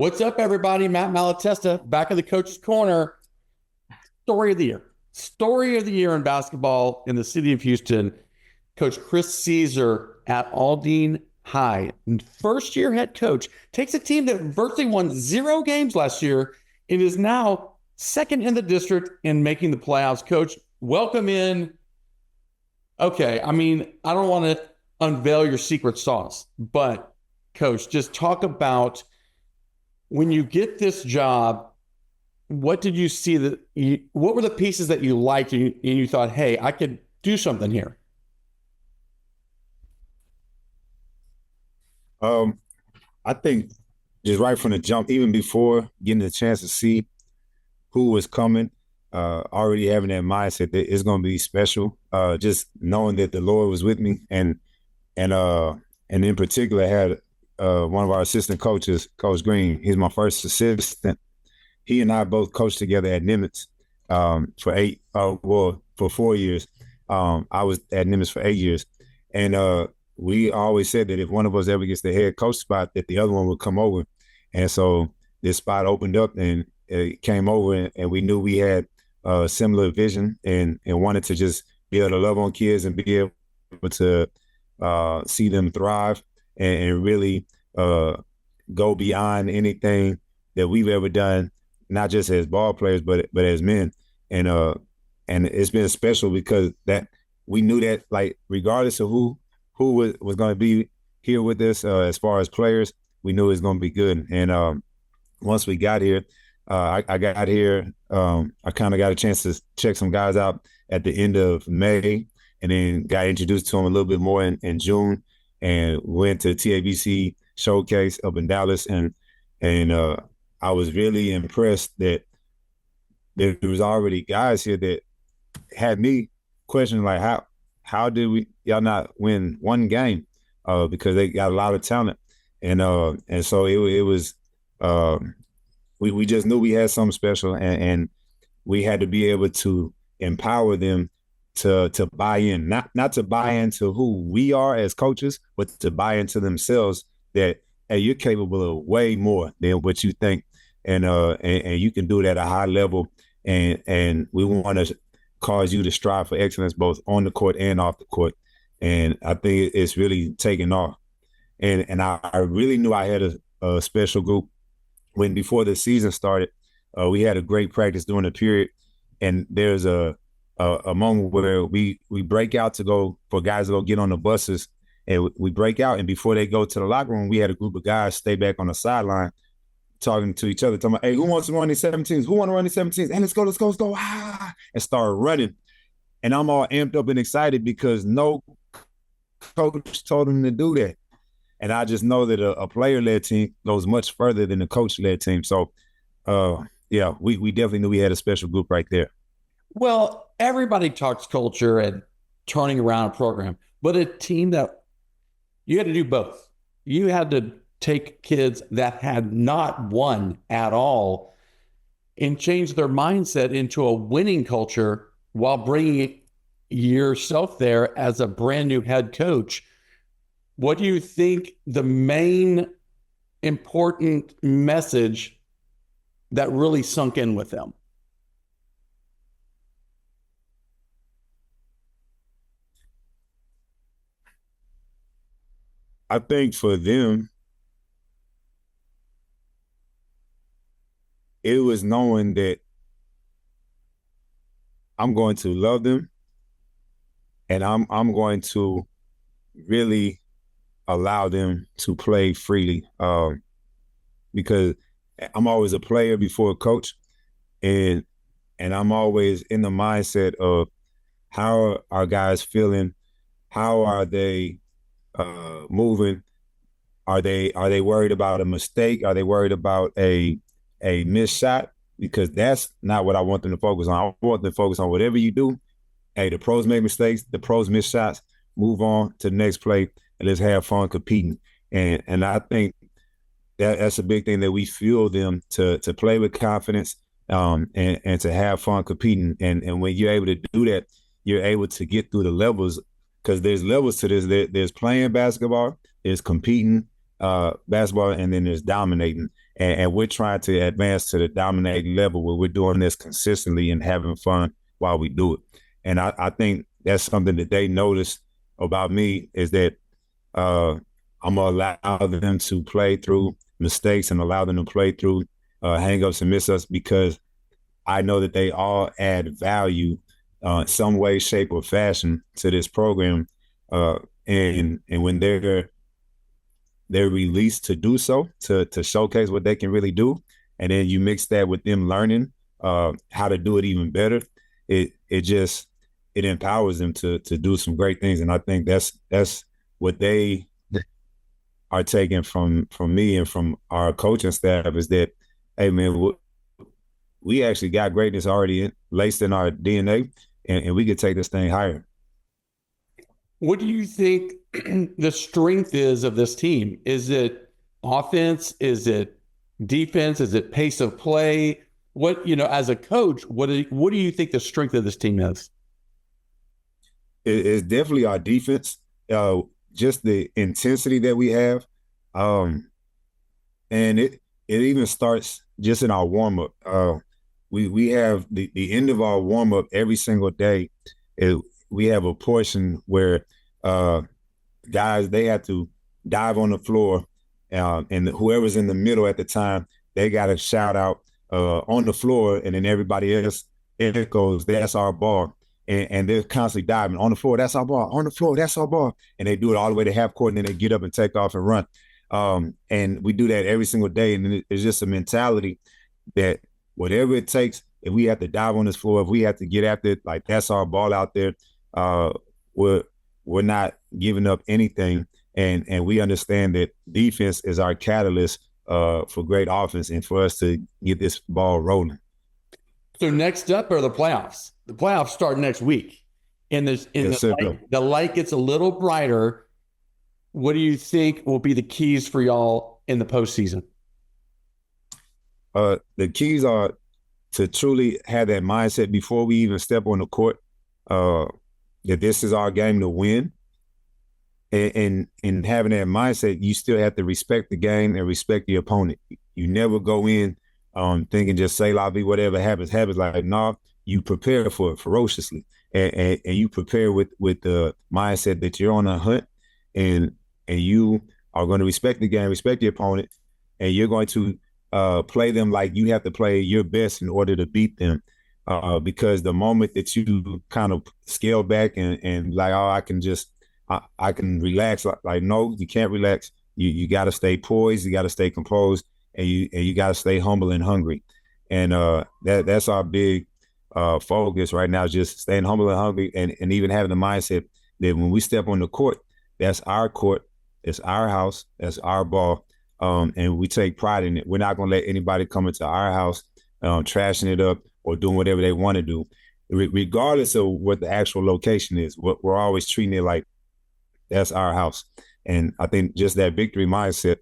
What's up, everybody? Matt Malatesta back in the coach's corner. Story of the year. Story of the year in basketball in the city of Houston. Coach Chris Caesar at Aldine High. First year head coach. Takes a team that virtually won 0 games last year and is now second in the district in making the playoffs. Coach, welcome in. Okay, I mean, I don't want to unveil your secret sauce, but Coach, just talk about when you get this job, what did you see what were the pieces that you liked and you thought, hey, I could do something here? I think just right from the jump, even before getting the chance to see who was coming, already having that mindset that it's going to be special. Just knowing that the Lord was with me, and in particular, I had one of our assistant coaches, Coach Green. He's my first assistant. He and I both coached together at Nimitz for 4 years. I was at Nimitz for 8 years, and we always said that if one of us ever gets the head coach spot, that the other one would come over. And so this spot opened up, and it came over, and we knew we had a similar vision and wanted to just be able to love on kids and be able to see them thrive and really go beyond anything that we've ever done, not just as ball players, but as men. And it's been special because that we knew that, like, regardless of who was going to be here with us as far as players, we knew it was going to be good. And once we got here, I got here, I kind of got a chance to check some guys out at the end of May, and then got introduced to them a little bit more in June, and went to the TABC showcase up in Dallas. And I was really impressed that there was already guys here that had me questioning, like, how did y'all not win one game? Because they got a lot of talent. And so it was we just knew we had something special, and we had to be able to empower them to buy in, not to buy into who we are as coaches, but to buy into themselves that, hey, you're capable of way more than what you think, and you can do it at a high level, and we want to cause you to strive for excellence both on the court and off the court. And I think it's really taken off. And I really knew I had a special group when before the season started. We had a great practice during the period, and there's a moment where we break out to go for guys to go get on the buses, and we break out, and before they go to the locker room, we had a group of guys stay back on the sideline talking to each other, talking about, hey, who wants to run these 17s? Who want to run these 17s? And let's go, and start running. And I'm all amped up and excited because no coach told them to do that. And I just know that a player-led team goes much further than a coach-led team. So, yeah, we definitely knew we had a special group right there. Well, everybody talks culture and turning around a program, but a team that you had to do both. You had to take kids that had not won at all and change their mindset into a winning culture while bringing yourself there as a brand new head coach. What do you think the main important message that really sunk in with them? I think for them, it was knowing that I'm going to love them, and I'm going to really allow them to play freely, because I'm always a player before a coach, and I'm always in the mindset of how are our guys feeling, how are they moving, are they worried about a mistake, are they worried about a missed shot, because that's not what I want them to focus on. I want them to focus on whatever you do. Hey, the pros make mistakes, the pros miss shots, move on to the next play, and let's have fun competing. And I think that's a big thing, that we fuel them to play with confidence, and to have fun competing. And when you're able to do that, you're able to get through the levels, because there's levels to this. There's playing basketball, there's competing, basketball, and then there's dominating. And we're trying to advance to the dominating level where we're doing this consistently and having fun while we do it. And I think that's something that they notice about me is that I'm going to allow them to play through mistakes and allow them to play through hang-ups and miss-ups because I know that they all add value some way, shape, or fashion to this program. And when they're released to do so, to showcase what they can really do, and then you mix that with them learning how to do it even better, it empowers them to do some great things. And I think that's what they are taking from me and from our coaching staff is that, hey man, we actually got greatness already laced in our DNA, and we could take this thing higher. What do you think the strength is of this team? Is it offense? Is it defense? Is it pace of play? What, as a coach, what do you think the strength of this team is? It's definitely our defense. Just the intensity that we have. And it even starts just in our warm-up. We have the end of our warm-up every single day. We have a portion where guys, they have to dive on the floor, and whoever's in the middle at the time, they got to shout out on the floor, and then everybody else echoes, "That's our ball." And they're constantly diving on the floor. That's our ball. On the floor. That's our ball. And they do it all the way to half court, and then they get up and take off and run. And we do that every single day. And it's just a mentality that whatever it takes, if we have to dive on this floor, if we have to get after it, like that's our ball out there. We're not giving up anything. And we understand that defense is our catalyst for great offense and for us to get this ball rolling. So next up are the playoffs. The playoffs start next week. And the light gets a little brighter. What do you think will be the keys for y'all in the postseason? The keys are to truly have that mindset before we even step on the court, that this is our game to win. And having that mindset, you still have to respect the game and respect the opponent. You never go in thinking just say la vie, whatever happens. Like, no, you prepare for it ferociously. And you prepare with the mindset that you're on a hunt and you are going to respect the game, respect the opponent, and you're going to play them like you have to play your best in order to beat them. Because the moment that you kind of scale back and like, oh, I can relax, like no, you can't relax. You got to stay poised, you got to stay composed, and you got to stay humble and hungry. And that's our big focus right now, just staying humble and hungry, and even having the mindset that when we step on the court, that's our court, it's our house, that's our ball, and we take pride in it. We're not going to let anybody come into our house trashing it up or doing whatever they want to do, regardless of what the actual location is. We're always treating it like that's our house. And I think just that victory mindset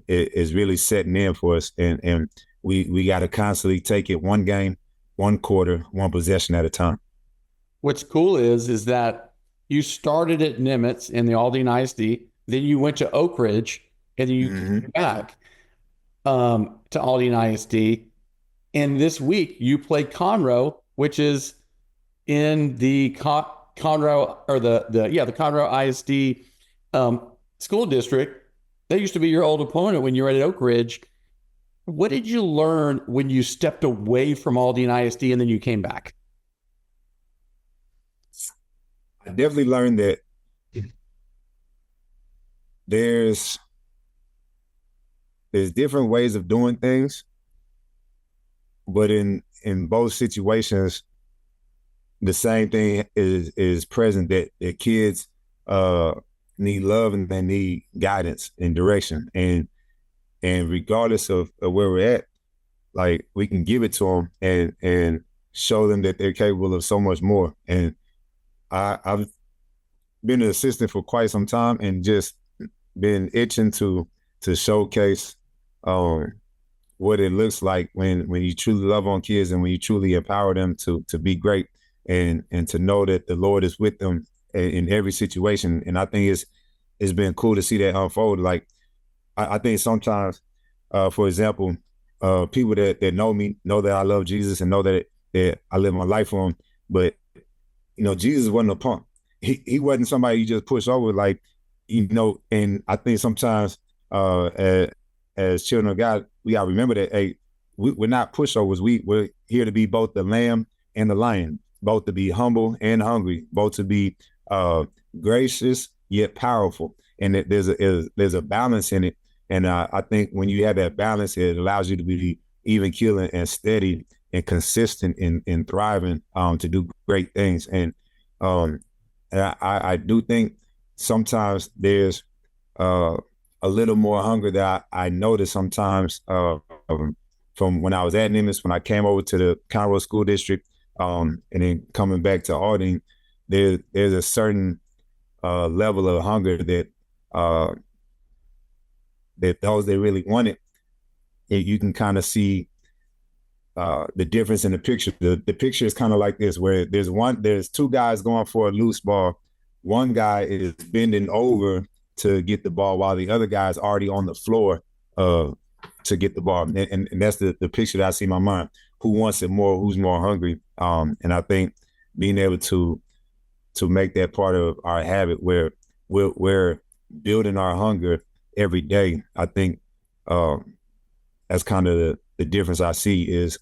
is really setting in for us. And we got to constantly take it one game, one quarter, one possession at a time. What's cool is that you started at Nimitz in the Aldine ISD, then you went to Oak Ridge, and then you came back to Aldine ISD. And this week you play Conroe, which is in the Conroe or the Conroe ISD school district. That used to be your old opponent when you were at Oak Ridge. What did you learn when you stepped away from Aldine ISD and then you came back? I definitely learned that there's different ways of doing things, but in both situations, the same thing is present, that kids need love and they need guidance and direction. And regardless of where we're at, like we can give it to them and show them that they're capable of so much more. And I've been an assistant for quite some time and just been itching to showcase what it looks like when you truly love on kids and when you truly empower them to be great and to know that the Lord is with them in every situation. And I think it's been cool to see that unfold. Like I think sometimes, for example, people that know me know that I love Jesus and know that I live my life for him. But Jesus wasn't a punk. He wasn't somebody you just push over, like, and I think sometimes as children of God, we gotta remember that, hey, we're not pushovers. We're here to be both the lamb and the lion, both to be humble and hungry, both to be gracious yet powerful. And that there's a balance in it. And I think when you have that balance, it allows you to be even keeling and steady and consistent in thriving to do great things. And I do think sometimes there's a little more hunger that I notice sometimes from when I was at Nimitz, when I came over to the Conroe School District, and then coming back to Aldine, there's a certain level of hunger that those that really want it, you can kind of see the difference in the picture. The picture is kind of like this, where there's two guys going for a loose ball. One guy is bending over to get the ball while the other guy is already on the floor to get the ball. And that's the picture that I see in my mind. Who wants it more? Who's more hungry? And I think being able to make that part of our habit where we're building our hunger every day, I think that's kind of the difference I see. Is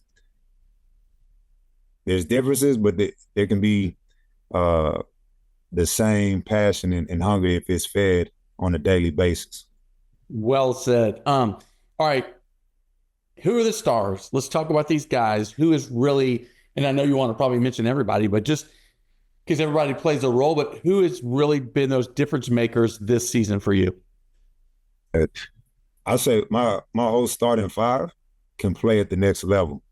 there's differences, but there can be the same passion and hunger if it's fed on a daily basis. Well said. All right. Who are the stars? Let's talk about these guys. Who is really, and I know you want to probably mention everybody, but just because everybody plays a role, but who has really been those difference makers this season for you? I say my whole starting five can play at the next level.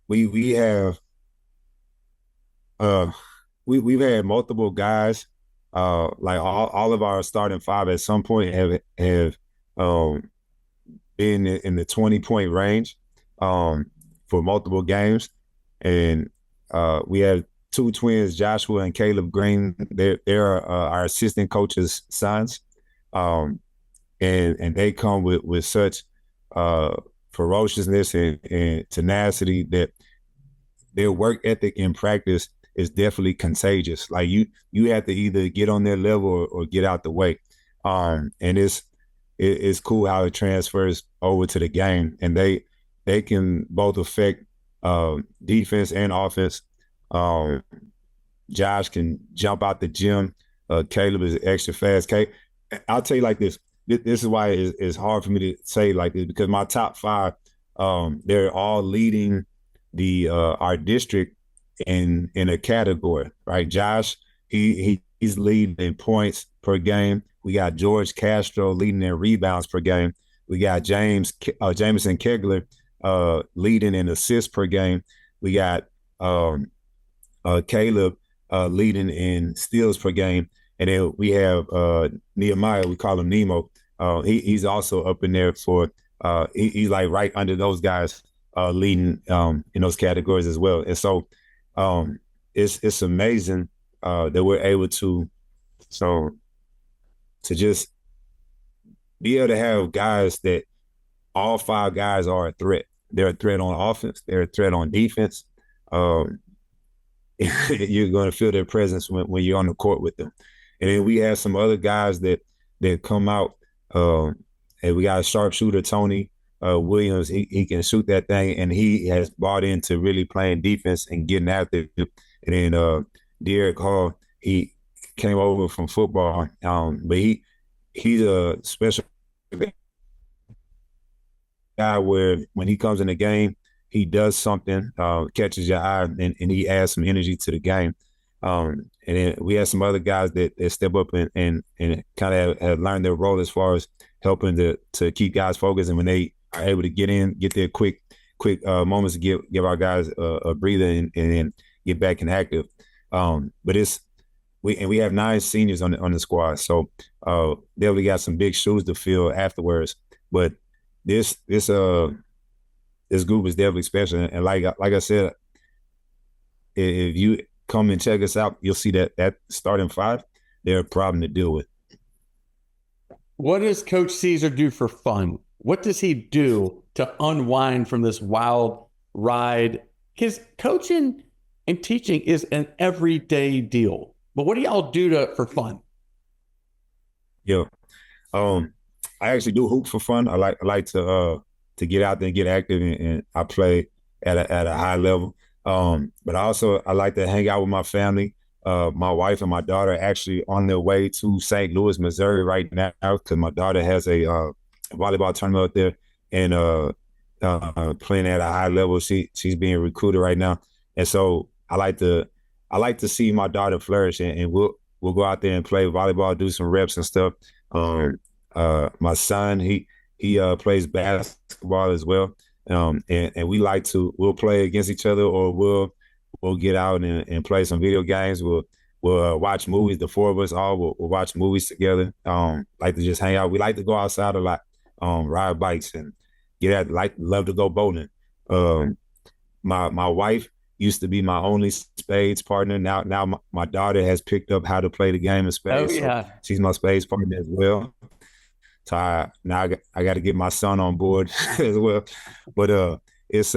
We have we've had multiple guys, like all of our starting five at some point have been in the 20-point range for multiple games. And we have two twins, Joshua and Caleb Green. They're our assistant coach's sons. And they come with such ferociousness and tenacity that their work ethic in practice is definitely contagious. Like you have to either get on their level or get out the way. And it's cool how it transfers over to the game, and they can both affect defense and offense. Josh can jump out the gym. Caleb is extra fast. I'll tell you like this. This is why it's hard for me to say like this, because my top five, they're all leading our district in a category, right? Josh, he's leading in points per game. We got George Castro leading in rebounds per game. We got Jameson Kegler leading in assists per game. We got Caleb leading in steals per game. And then we have Nehemiah, we call him Nemo. He's also up in there for he's like right under those guys leading in those categories as well. And so it's amazing that we're able to just be able to have guys that all five guys are a threat. They're a threat on offense. They're a threat on defense. You're going to feel their presence when you're on the court with them. And then we have some other guys that come out. And we got a sharpshooter, Tony Williams. He can shoot that thing, and he has bought into really playing defense and getting after it. And then Derek Hall, he came over from football, but he's a special guy where when he comes in the game, he does something, catches your eye, and he adds some energy to the game. And then we have some other guys that step up and kind of have learned their role as far as helping to keep guys focused. And when they are able to get their quick moments to give our guys a breather and then get back and active. But we have 9 seniors on the squad, so definitely got some big shoes to fill afterwards. But this group is definitely special, and like I said, if you come and check us out, you'll see that starting five, they're a problem to deal with. What does Coach Caesar do for fun? What does he do to unwind from this wild ride? Because coaching and teaching is an everyday deal. But what do y'all do for fun? Yeah. I actually do hoop for fun. I like to get out there and get active, and I play at a high level. But also I like to hang out with my family. My wife and my daughter are actually on their way to St. Louis, Missouri right now because my daughter has a volleyball tournament out there and playing at a high level. She's being recruited right now, and so I like to see my daughter flourish, and we'll go out there and play volleyball, do some reps and stuff. My son, he plays basketball as well. And we'll play against each other, or we'll get out and play some video games. We'll watch movies. The four of us all will watch movies together. Like to just hang out. We like to go outside a lot, ride bikes and love to go bowling. My wife used to be my only spades partner. Now my daughter has picked up how to play the game of spades. Oh, yeah. So she's my spades partner as well. So I got to get my son on board as well. But it's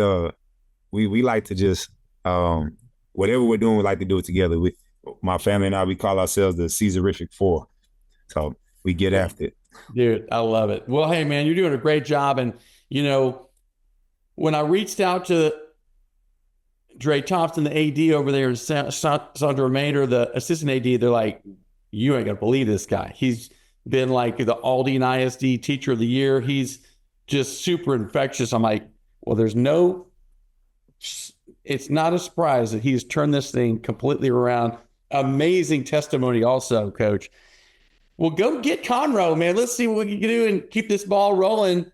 we like to just whatever we're doing, we like to do it together. My family and I, we call ourselves the Caesarific Four. So we get after it. Dude, I love it. Well, hey, man, you're doing a great job. And, when I reached out to Dre Thompson, the AD over there, and Sandra Remainer, the assistant AD, they're like, you ain't going to believe this guy. He's been like the Aldine ISD Teacher of the Year. He's just super infectious. I'm like, well, it's not a surprise that he's turned this thing completely around. Amazing testimony also, Coach. Well, go get Conroe, man. Let's see what we can do and keep this ball rolling.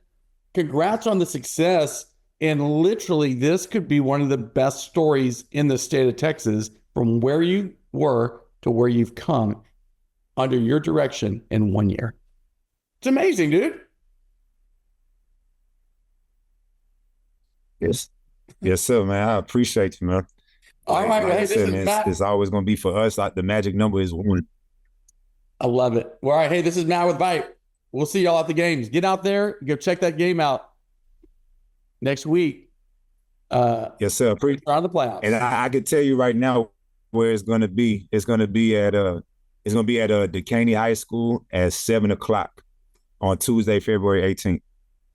Congrats on the success. And literally, this could be one of the best stories in the state of Texas from where you were to where you've come under your direction in 1 year. It's amazing, dude. Yes, sir, man. I appreciate you, man. All right, like hey, I this said, is man, Matt. it's always going to be for us. Like the magic number is 1. I love it. All right, hey, this is Matt with VYPE. We'll see y'all at the games. Get out there, go check that game out next week. Yes, sir. Around the playoffs. And I can tell you right now where it's going to be. It's going to be at Decaney High School at 7:00 on Tuesday, February 18th.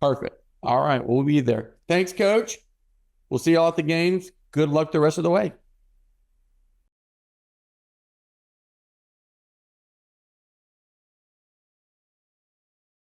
Perfect. All right, we'll be there. Thanks, Coach. We'll see y'all at the games. Good luck the rest of the way.